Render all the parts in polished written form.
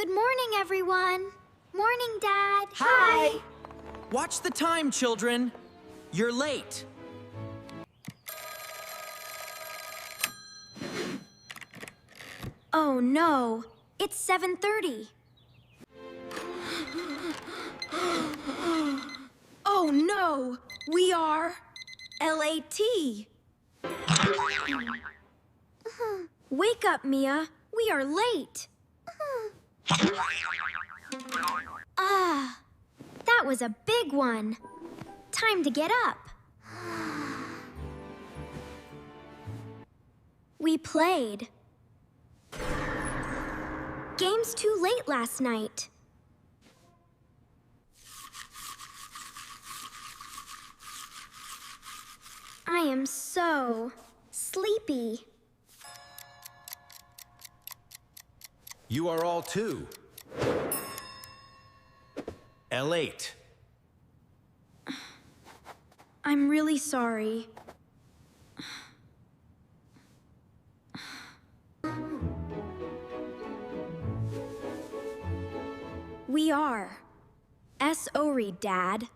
Good morning, everyone. Morning, Dad. Hi! Watch the time, children. You're late. Oh, no. It's 7:30. Oh, no. We are LAT. Wake up, Mia. We are late. That was a big one. Time to get up. We played. Game's too late last night. I am so sleepy. You are all too. L8. I'm really sorry. We are. S-O-R-Y, Dad.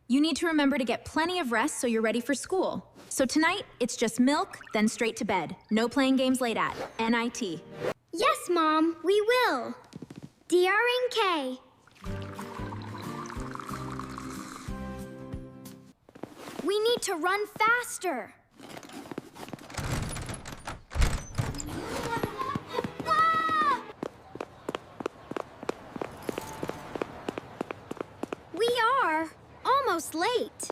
You need to remember to get plenty of rest so you're ready for school. So tonight, it's just milk, then straight to bed. No playing games late at. NIT. Yes, Mom, we will. DRNK. We need to run faster. Ah! We are almost late.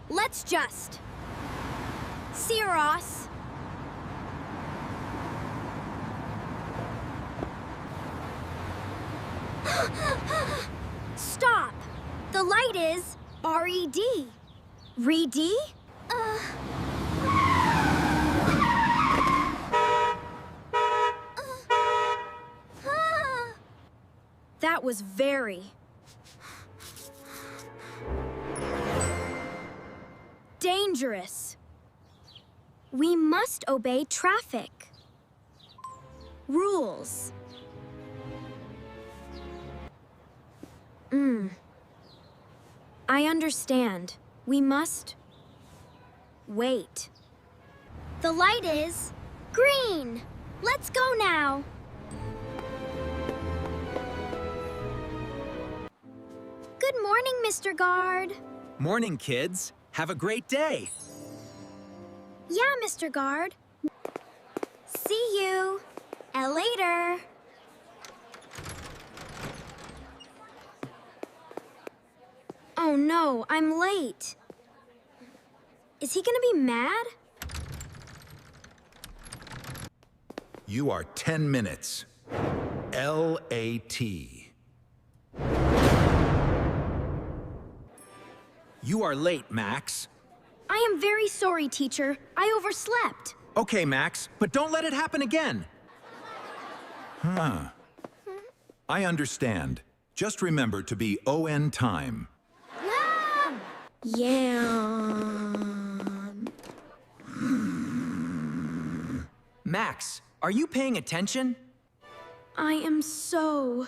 Let's just see Ross. Stop! The light is R-E-D. Re-D? That was very dangerous. We must obey traffic rules. I understand. We must wait. The light is green. Let's go now. Good morning, Mr. Guard. Morning, kids. Have a great day. Yeah, Mr. Guard. See you. Later. Oh no, I'm late. Is he gonna be mad? You are 10 minutes. L-A-T. You are late, Max. I am very sorry, teacher. I overslept. Okay, Max, but don't let it happen again. I understand. Just remember to be on time. Yeah. Max, are you paying attention? I am so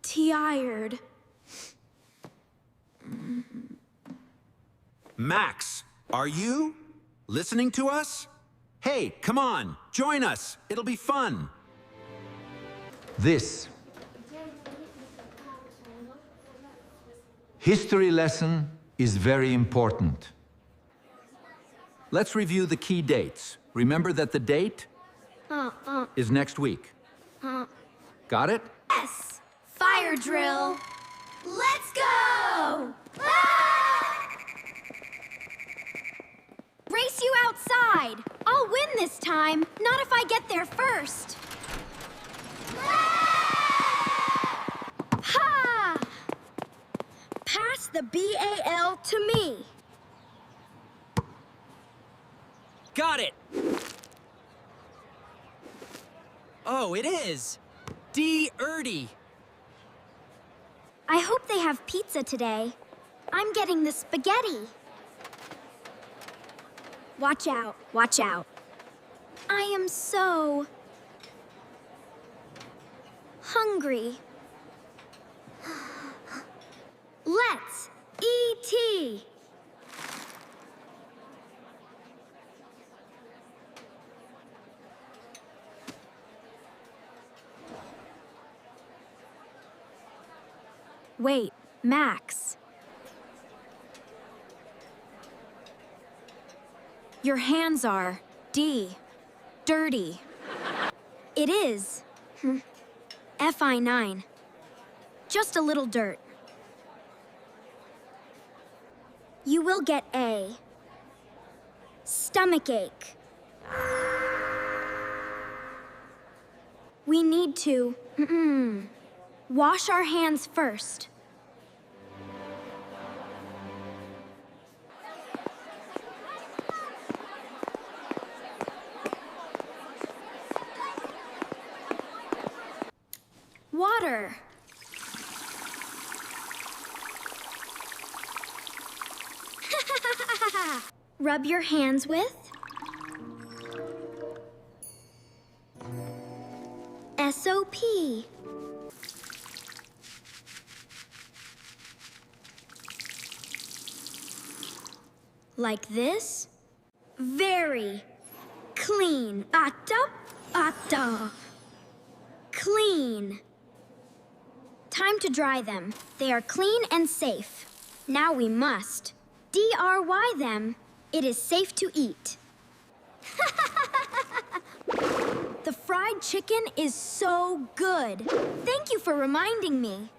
tired. Max, are you listening to us? Hey, come on, join us. It'll be fun. This history lesson is very important. Let's review the key dates. Remember that the date is next week. Got it? Yes! Fire drill! Let's go! Race you outside! I'll win this time, not if I get there first. Ha! Pass the BAL to me. Got it. Oh, it is. D-Erty. I hope they have pizza today. I'm getting the spaghetti. Watch out, watch out. I am so hungry. Let's E.T. Wait, Max. Your hands are dirty. It is. FI9. Just a little dirt. You will get a stomachache. We need to wash our hands first. Water. Rub your hands with SOP. Like this. Very clean. Ata. Clean. Time to dry them. They are clean and safe. Now we must DRY them. It is safe to eat. The fried chicken is so good. Thank you for reminding me.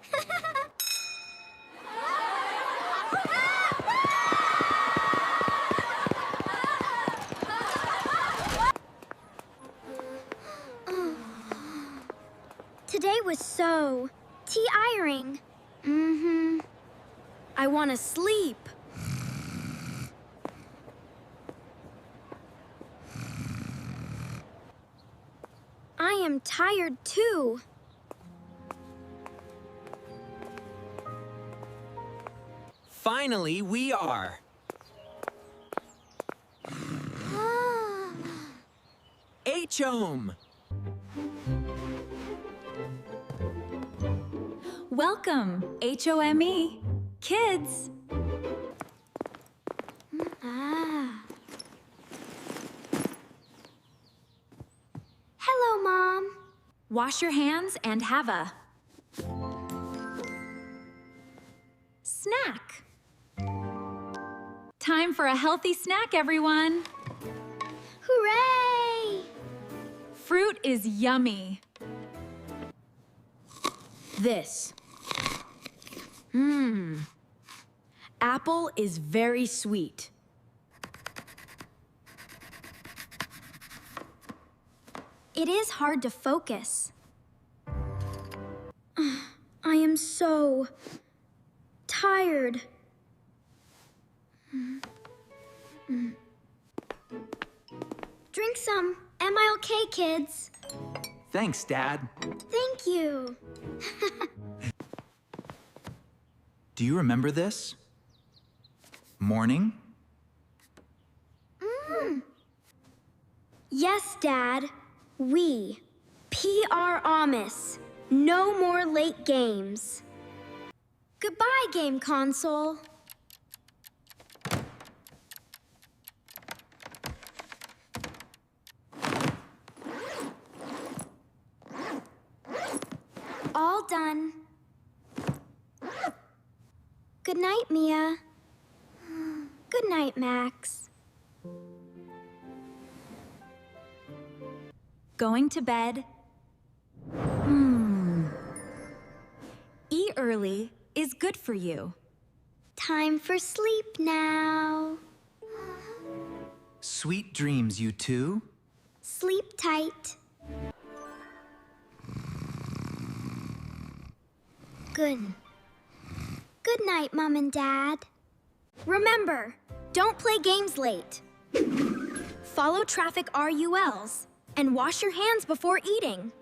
Today was so tiring. I want to sleep. I am tired too. Finally, we are. H-Home. Welcome, HOME. Kids. Hello, Mom. Wash your hands and have a snack. Time for a healthy snack, everyone. Hooray! Fruit is yummy. This. Apple is very sweet. It is hard to focus. I am so tired. Drink some. Am I okay, kids? Thanks, Dad. Thank you. Do you remember this? Morning? Yes, Dad. We, PR Amos. No more late games. Goodbye, game console. All done. Good night, Mia. Good night, Max. Going to bed? Eat early is good for you. Time for sleep now. Sweet dreams, you two. Sleep tight. Good night, Mom and Dad. Remember, don't play games late. Follow traffic RULs and wash your hands before eating.